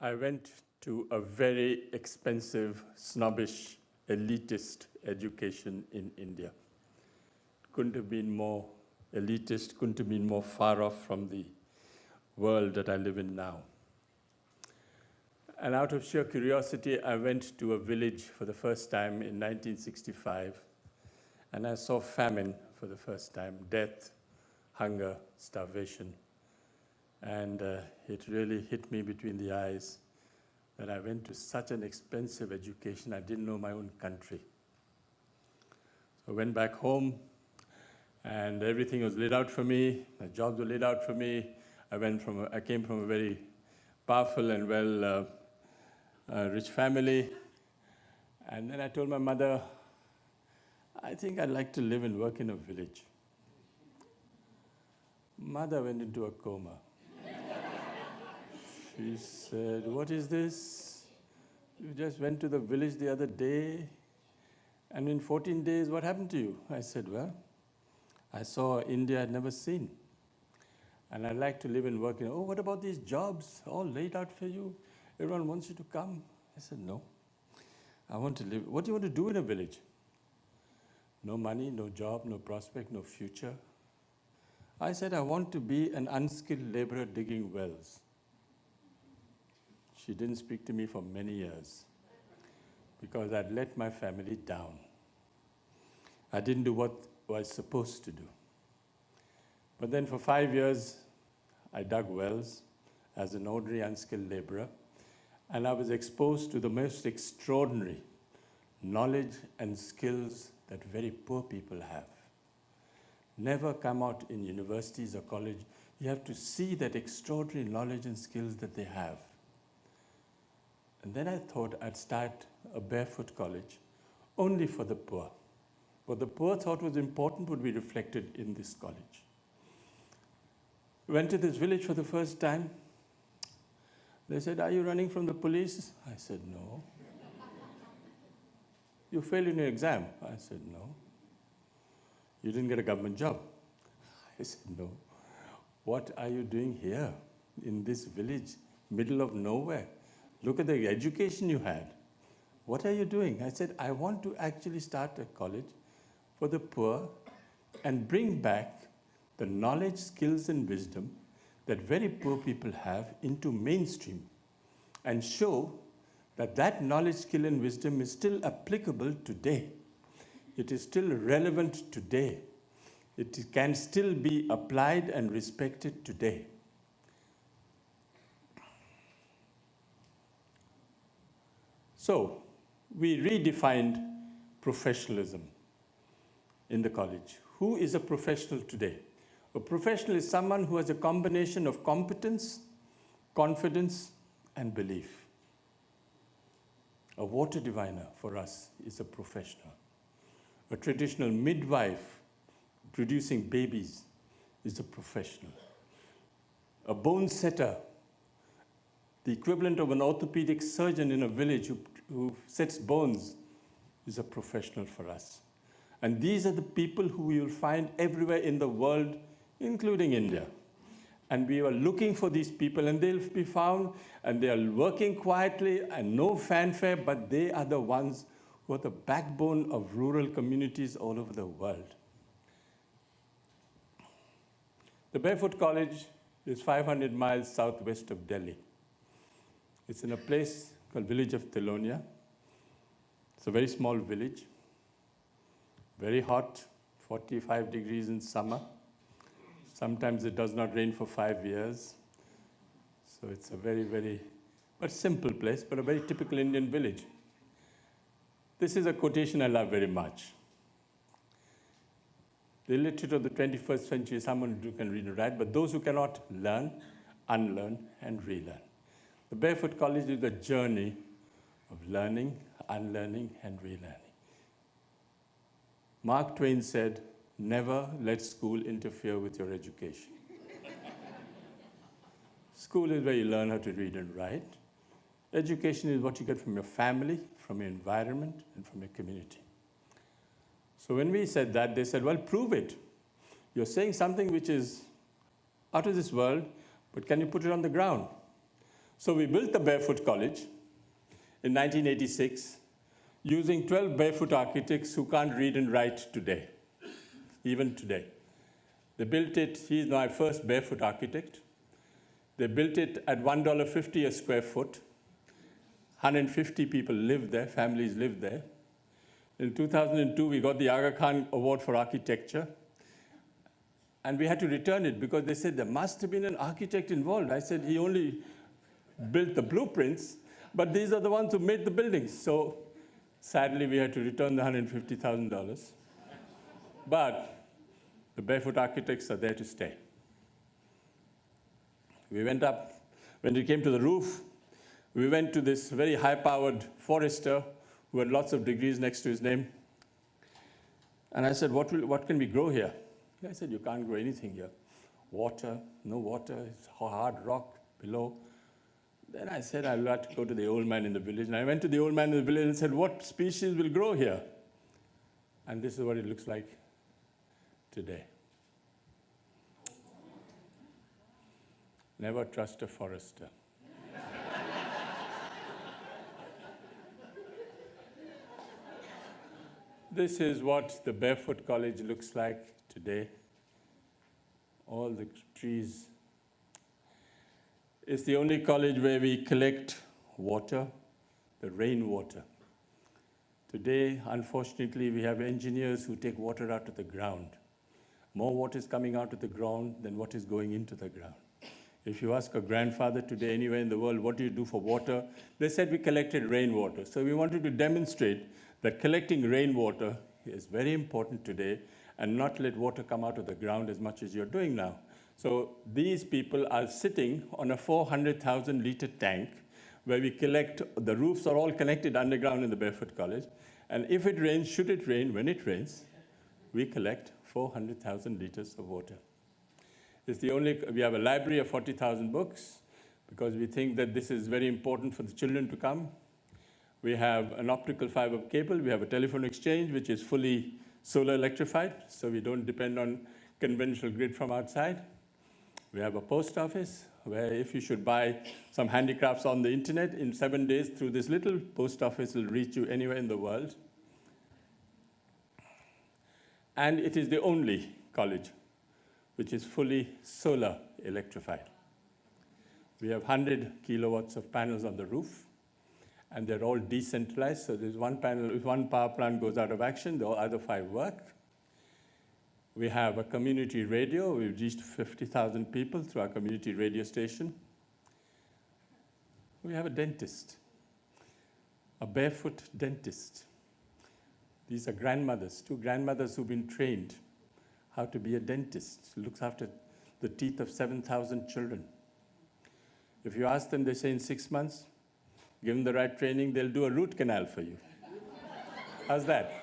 I went to a very expensive, snobbish, elitist education in India. Couldn't have been more elitist, couldn't have been more far off from the world that I live in now. And out of sheer curiosity, I went to a village for the first time in 1965, and I saw famine for the first time, death, hunger, starvation. And it really hit me between the eyes that I went to such an expensive education, I didn't know my own country. So I went back home, and everything was laid out for me, my jobs were laid out for me. I came from a very powerful and well rich family. And then I told my mother, I think I'd like to live and work in a village. Mother went into a coma. She said, what is this? You just went to the village the other day, and in 14 days, what happened to you? I said, well, I saw India I'd never seen. And I'd like to live and work in, oh, what about these jobs all laid out for you? Everyone wants you to come. I said, no, I want to live. What do you want to do in a village? No money, no job, no prospect, no future. I said, I want to be an unskilled laborer digging wells. She didn't speak to me for many years because I'd let my family down. I didn't do what I was supposed to do. But then for 5 years, I dug wells as an ordinary unskilled laborer, and I was exposed to the most extraordinary knowledge and skills that very poor people have. Never come out in universities or college. You have to see that extraordinary knowledge and skills that they have. And then I thought I'd start a Barefoot College only for the poor. What the poor thought was important would be reflected in this college. Went to this village for the first time. They said, are you running from the police? I said, no. You failed in your exam? I said, no. You didn't get a government job? I said, no. What are you doing here in this village, middle of nowhere? Look at the education you had. What are you doing? I said, I want to actually start a college for the poor and bring back the knowledge, skills, and wisdom that very poor people have into mainstream and show that that knowledge, skill, and wisdom is still applicable today. It is still relevant today. It can still be applied and respected today. So we redefined professionalism in the college. Who is a professional today? A professional is someone who has a combination of competence, confidence, and belief. A water diviner for us is a professional. A traditional midwife producing babies is a professional. A bone setter, the equivalent of an orthopedic surgeon in a village who sets bones, is a professional for us. And these are the people who we will find everywhere in the world, including India. And we are looking for these people, and they'll be found, and they are working quietly and no fanfare, but they are the ones who are the backbone of rural communities all over the world. The Barefoot College is 500 miles southwest of Delhi. It's in a place called village of Telonia. It's a very small village, very hot, 45 degrees in summer. Sometimes it does not rain for 5 years. So it's a very simple place, but a very typical Indian village. This is a quotation I love very much. The illiterate of the 21st century is someone who can read and write, but those who cannot learn, unlearn, and relearn. The Barefoot College is a journey of learning, unlearning, and relearning. Mark Twain said, never let school interfere with your education. School is where you learn how to read and write. Education is what you get from your family, from your environment, and from your community. So when we said that, they said, well, prove it. You're saying something which is out of this world, but can you put it on the ground? So we built the Barefoot College in 1986 using 12 barefoot architects who can't read and write today, even today. They built it, he's my first barefoot architect. They built it at $1.50 a square foot. 150 people lived there, families lived there. In 2002, we got the Aga Khan Award for Architecture. And we had to return it because they said there must have been an architect involved. I said he only built the blueprints, but these are the ones who made the buildings. So sadly, we had to return the $150,000. But the barefoot architects are there to stay. We went up, when it came to the roof, we went to this very high-powered forester who had lots of degrees next to his name. And I said, what can we grow here? I said, you can't grow anything here. Water, no water, it's hard rock below. Then I said, I'll have to go to the old man in the village. And I went to the old man in the village and said, what species will grow here? And this is what it looks like today. Never trust a forester. This is what the Barefoot College looks like today. All the trees. It's the only college where we collect water, the rainwater. Today, unfortunately, we have engineers who take water out of the ground. More water is coming out of the ground than what is going into the ground. If you ask a grandfather today anywhere in the world, what do you do for water? They said we collected rainwater. So we wanted to demonstrate that collecting rainwater is very important today and not let water come out of the ground as much as you're doing now. So these people are sitting on a 400,000 liter tank where we collect, the roofs are all connected underground in the Barefoot College. And if it rains, should it rain, when it rains, we collect 400,000 liters of water. It's the only, we have a library of 40,000 books because we think that this is very important for the children to come. We have an optical fiber cable. We have a telephone exchange, which is fully solar electrified, so we don't depend on conventional grid from outside. We have a post office, where if you should buy some handicrafts on the internet, in 7 days through this little post office will reach you anywhere in the world. And it is the only college which is fully solar electrified. We have 100 kilowatts of panels on the roof, and they're all decentralized. So there's one panel, if one power plant goes out of action, the other 5 work. We have a community radio. We've reached 50,000 people through our community radio station. We have a dentist, a barefoot dentist. These are grandmothers, 2 grandmothers who've been trained how to be a dentist, looks after the teeth of 7,000 children. If you ask them, they say in 6 months, give them the right training, they'll do a root canal for you. How's that?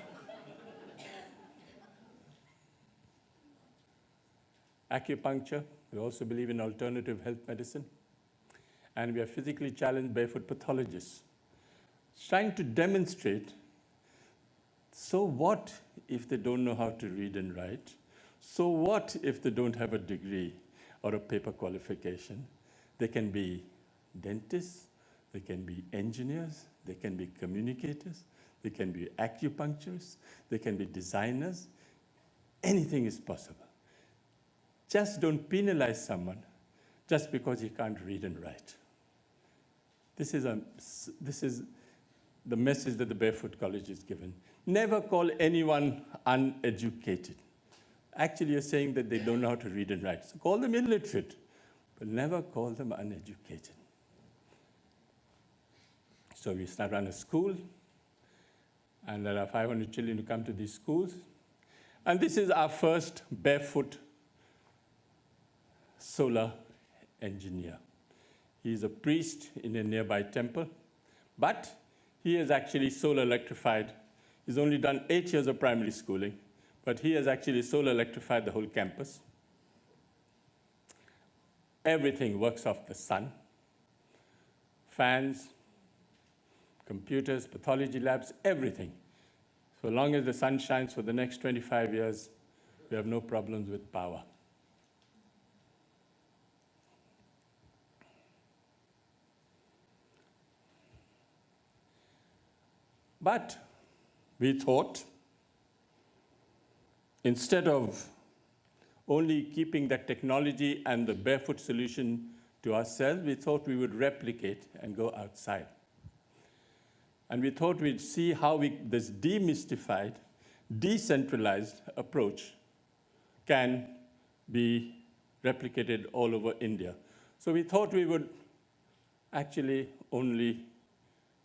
Acupuncture, we also believe in alternative health medicine. And we are physically challenged barefoot pathologists, trying to demonstrate, so what if they don't know how to read and write? So what if they don't have a degree or a paper qualification? They can be dentists, they can be engineers, they can be communicators, they can be acupuncturists, they can be designers. Anything is possible. Just don't penalize someone just because he can't read and write. This is the message that the Barefoot College is given. Never call anyone uneducated. Actually, you're saying that they don't know how to read and write. So call them illiterate, but never call them uneducated. So we start run a school, and there are 500 children who come to these schools. And this is our first barefoot solar engineer. He is a priest in a nearby temple, but he is actually solar electrified. He's only done 8 years of primary schooling, but he has actually solar electrified the whole campus. Everything works off the sun. Fans, computers, pathology labs, everything. So long as the sun shines for the next 25 years, we have no problems with power. But we thought, instead of only keeping that technology and the barefoot solution to ourselves, we thought we would replicate and go outside. And we thought we'd see how this demystified, decentralized approach can be replicated all over India. So we thought we would actually only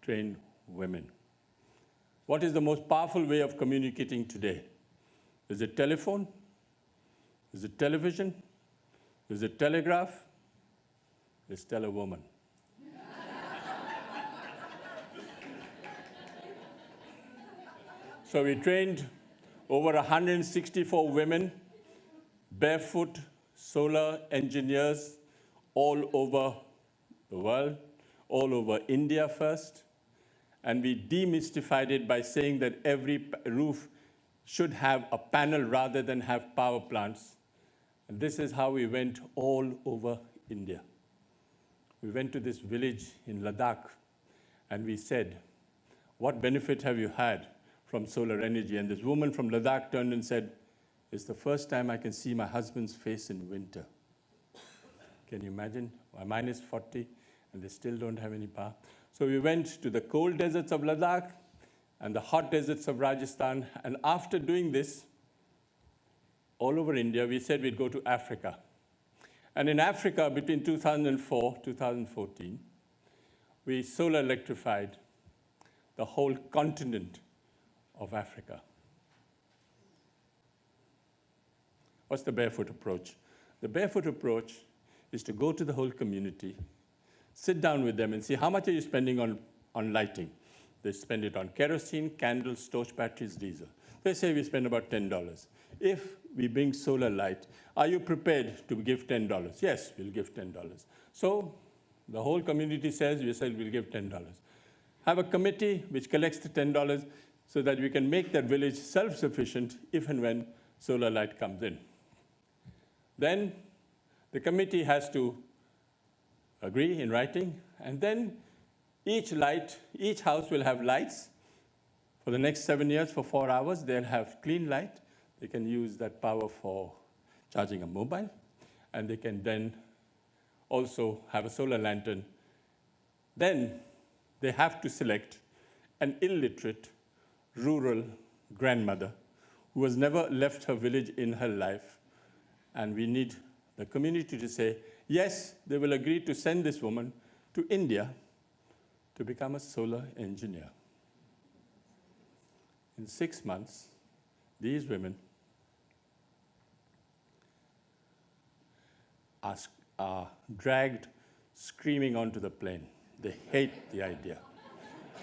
train women. What is the most powerful way of communicating today? Is it telephone? Is it television? Is it telegraph? Is tell a woman. So we trained over 164 women, barefoot solar engineers all over the world, all over India first. And we demystified it by saying that every roof should have a panel rather than have power plants. And this is how we went all over India. We went to this village in Ladakh, and we said, what benefit have you had from solar energy? And this woman from Ladakh turned and said, it's the first time I can see my husband's face in winter. Can you imagine? I'm minus 40, and they still don't have any power. So we went to the cold deserts of Ladakh and the hot deserts of Rajasthan. And after doing this, all over India, we said we'd go to Africa. And in Africa, between 2004, 2014, we solar electrified the whole continent of Africa. What's the barefoot approach? The barefoot approach is to go to the whole community, sit down with them and see how much are you spending on lighting. They spend it on kerosene, candles, torch batteries, diesel. They say we spend about $10. If we bring solar light, are you prepared to give $10? Yes, we'll give $10. So the whole community says, we said we'll give $10. Have a committee which collects the $10 so that we can make that village self-sufficient if and when solar light comes in. Then the committee has to agree in writing, and then each house will have lights for the next 7 years for 4 hours. They'll have clean light. They can use that power for charging a mobile, and they can then also have a solar lantern. Then they have to select an illiterate, rural grandmother who has never left her village in her life, and we need the community to say, yes, they will agree to send this woman to India to become a solar engineer. In 6 months, these women are dragged screaming onto the plane. They hate the idea.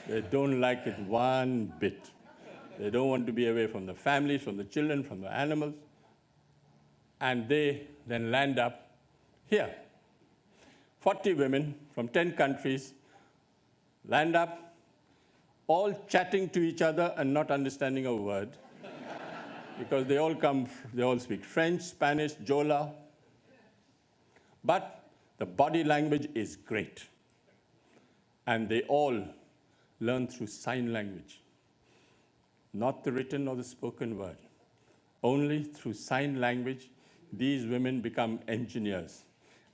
They don't like it one bit. They don't want to be away from the families, from the children, from the animals. And they then land up here. 40 women from 10 countries land up, all chatting to each other and not understanding a word, because they all speak French, Spanish, Jola. But the body language is great. And they all learn through sign language, not the written or the spoken word. Only through sign language, these women become engineers.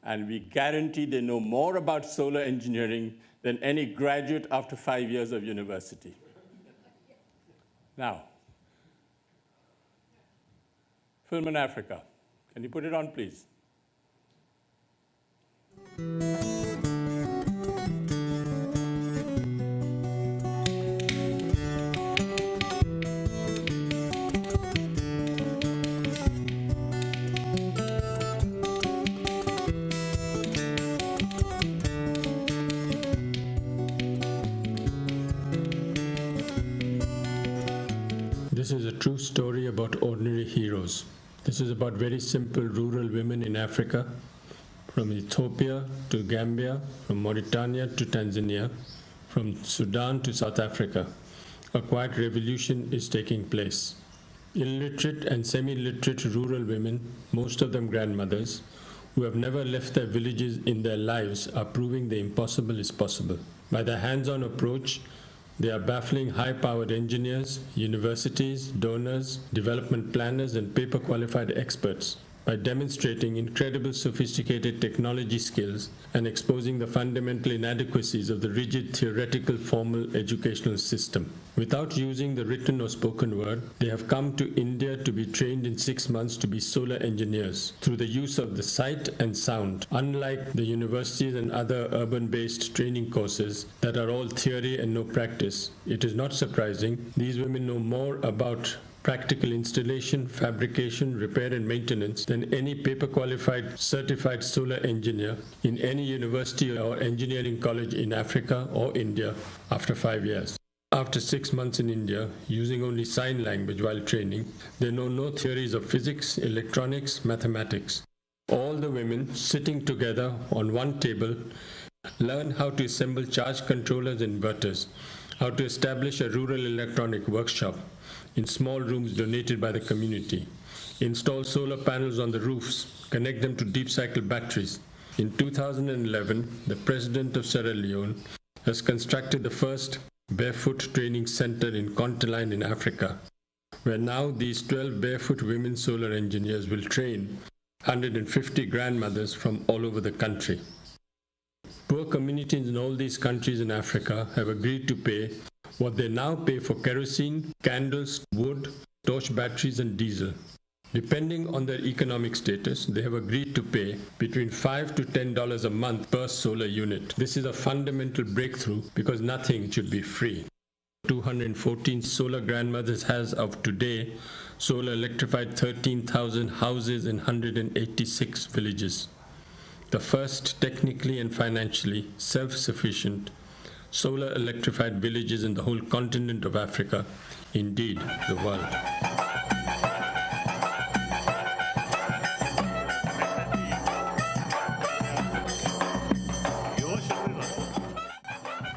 And we guarantee they know more about solar engineering than any graduate after 5 years of university. Now, film in Africa. Can you put it on, please? This is a true story about ordinary heroes. This is about very simple rural women in Africa, from Ethiopia to Gambia, from Mauritania to Tanzania, from Sudan to South Africa. A quiet revolution is taking place. Illiterate and semi-literate rural women, most of them grandmothers, who have never left their villages in their lives, are proving the impossible is possible. By their hands-on approach, They are baffling high-powered engineers, universities, donors, development planners, and paper-qualified experts by demonstrating incredible sophisticated technology skills and exposing the fundamental inadequacies of the rigid theoretical formal educational system. Without using the written or spoken word, they have come to India to be trained in 6 months to be solar engineers through the use of the sight and sound, unlike the universities and other urban-based training courses that are all theory and no practice. It is not surprising these women know more about practical installation, fabrication, repair and maintenance than any paper-qualified certified solar engineer in any university or engineering college in Africa or India after 5 years. After 6 months in India, using only sign language while training, they know no theories of physics, electronics, mathematics. All the women sitting together on one table learn how to assemble charge controllers and inverters, how to establish a rural electronic workshop in small rooms donated by the community, install solar panels on the roofs, connect them to deep cycle batteries. In 2011, the president of Sierra Leone has constructed the first barefoot training center in Contaline in Africa, where now these 12 barefoot women solar engineers will train 150 grandmothers from all over the country. Poor communities in all these countries in Africa have agreed to pay what they now pay for kerosene, candles, wood, torch batteries and diesel. Depending on their economic status, they have agreed to pay between $5 to $10 a month per solar unit. This is a fundamental breakthrough because nothing should be free. 214 solar grandmothers has of today solar electrified 13,000 houses in 186 villages. The first technically and financially self-sufficient solar electrified villages in the whole continent of Africa, indeed the world.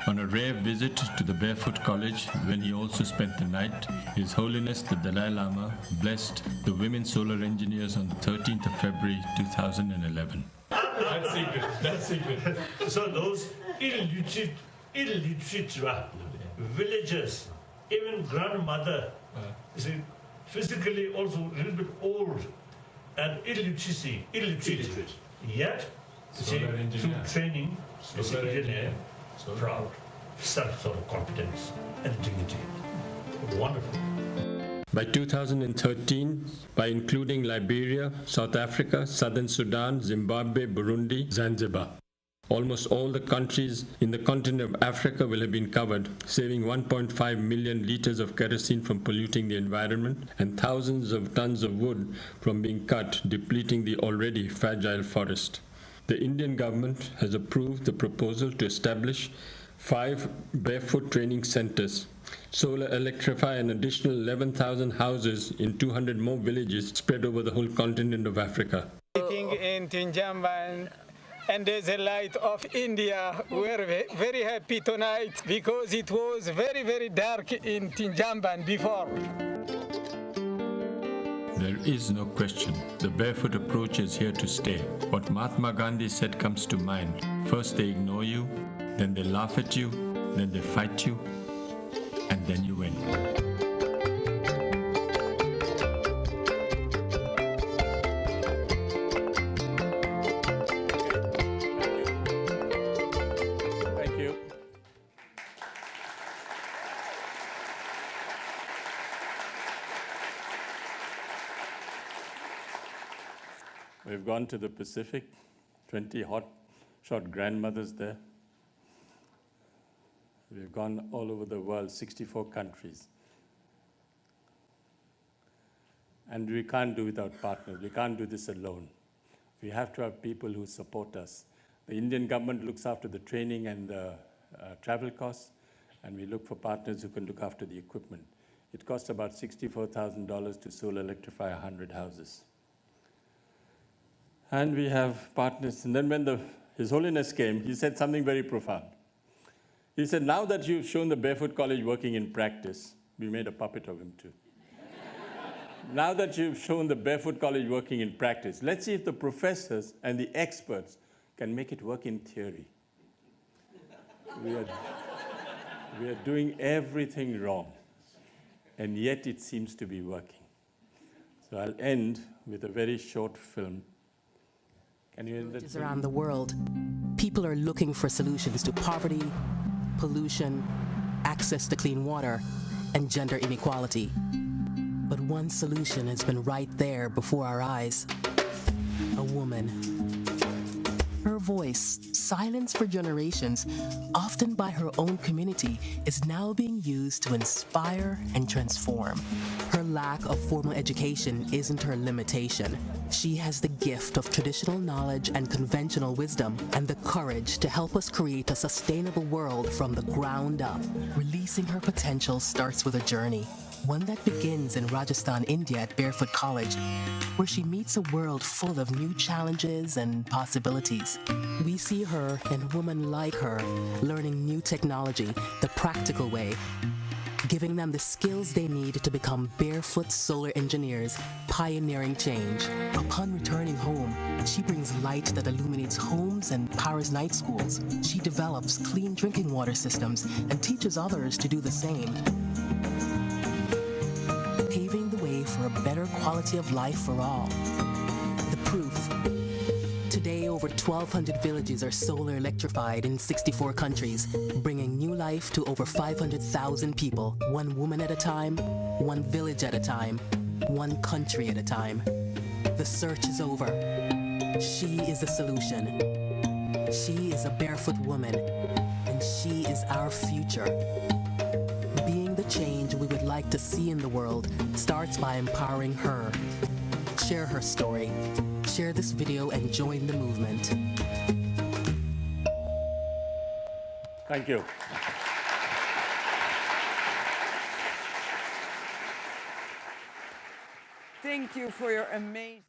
On a rare visit to the Barefoot College, when he also spent the night, His Holiness the Dalai Lama blessed the women solar engineers on the 13th of February 2011. That's secret. That's secret. So those illiterate villagers, even grandmother, you see, physically also a little bit old and illiterate. Yet, you see, through training, as an engineer, proud, self-confidence and dignity. Wonderful. By 2013, by including Liberia, South Africa, Southern Sudan, Zimbabwe, Burundi, Zanzibar, almost all the countries in the continent of Africa will have been covered, saving 1.5 million liters of kerosene from polluting the environment and thousands of tons of wood from being cut, depleting the already fragile forest. The Indian government has approved the proposal to establish 5 barefoot training centers, solar electrify an additional 11,000 houses in 200 more villages spread over the whole continent of Africa. Speaking in Tinjamban, and there's a light of India. We're very happy tonight because it was very, very dark in Tinjamban before. There is no question. The barefoot approach is here to stay. What Mahatma Gandhi said comes to mind. First they ignore you, then they laugh at you, then they fight you, and then you win. Thank you. We've gone to the Pacific, 20 hot-shot grandmothers there. We've gone all over the world, 64 countries. And we can't do without partners. We can't do this alone. We have to have people who support us. The Indian government looks after the training and the travel costs, and we look for partners who can look after the equipment. It costs about $64,000 to solar electrify 100 houses. And we have partners. And then when His Holiness came, he said something very profound. He said, now that you've shown the Barefoot College working in practice, we made a puppet of him too. Now that you've shown the Barefoot College working in practice, let's see if the professors and the experts can make it work in theory. We are doing everything wrong, and yet it seems to be working. So I'll end with a very short film. Can you end that? Around the world, people are looking for solutions to poverty, pollution, access to clean water, and gender inequality. But one solution has been right there before our eyes: a woman. Her voice, silenced for generations, often by her own community, is now being used to inspire and transform. Her lack of formal education isn't her limitation. She has the gift of traditional knowledge and conventional wisdom, and the courage to help us create a sustainable world from the ground up. Releasing her potential starts with a journey, one that begins in Rajasthan, India at Barefoot College, where she meets a world full of new challenges and possibilities. We see her and women like her learning new technology the practical way, giving them the skills they need to become barefoot solar engineers, pioneering change. Upon returning home, she brings light that illuminates homes and powers night schools. She develops clean drinking water systems and teaches others to do the same, paving the way for a better quality of life for all. The proof. Today, over 1,200 villages are solar electrified in 64 countries, bringing new life to over 500,000 people, one woman at a time, one village at a time, one country at a time. The search is over. She is the solution. She is a barefoot woman, and she is our future. Being the change we would like to see in the world starts by empowering her. Share her story. Share this video and join the movement. Thank you. Thank you for your amazing...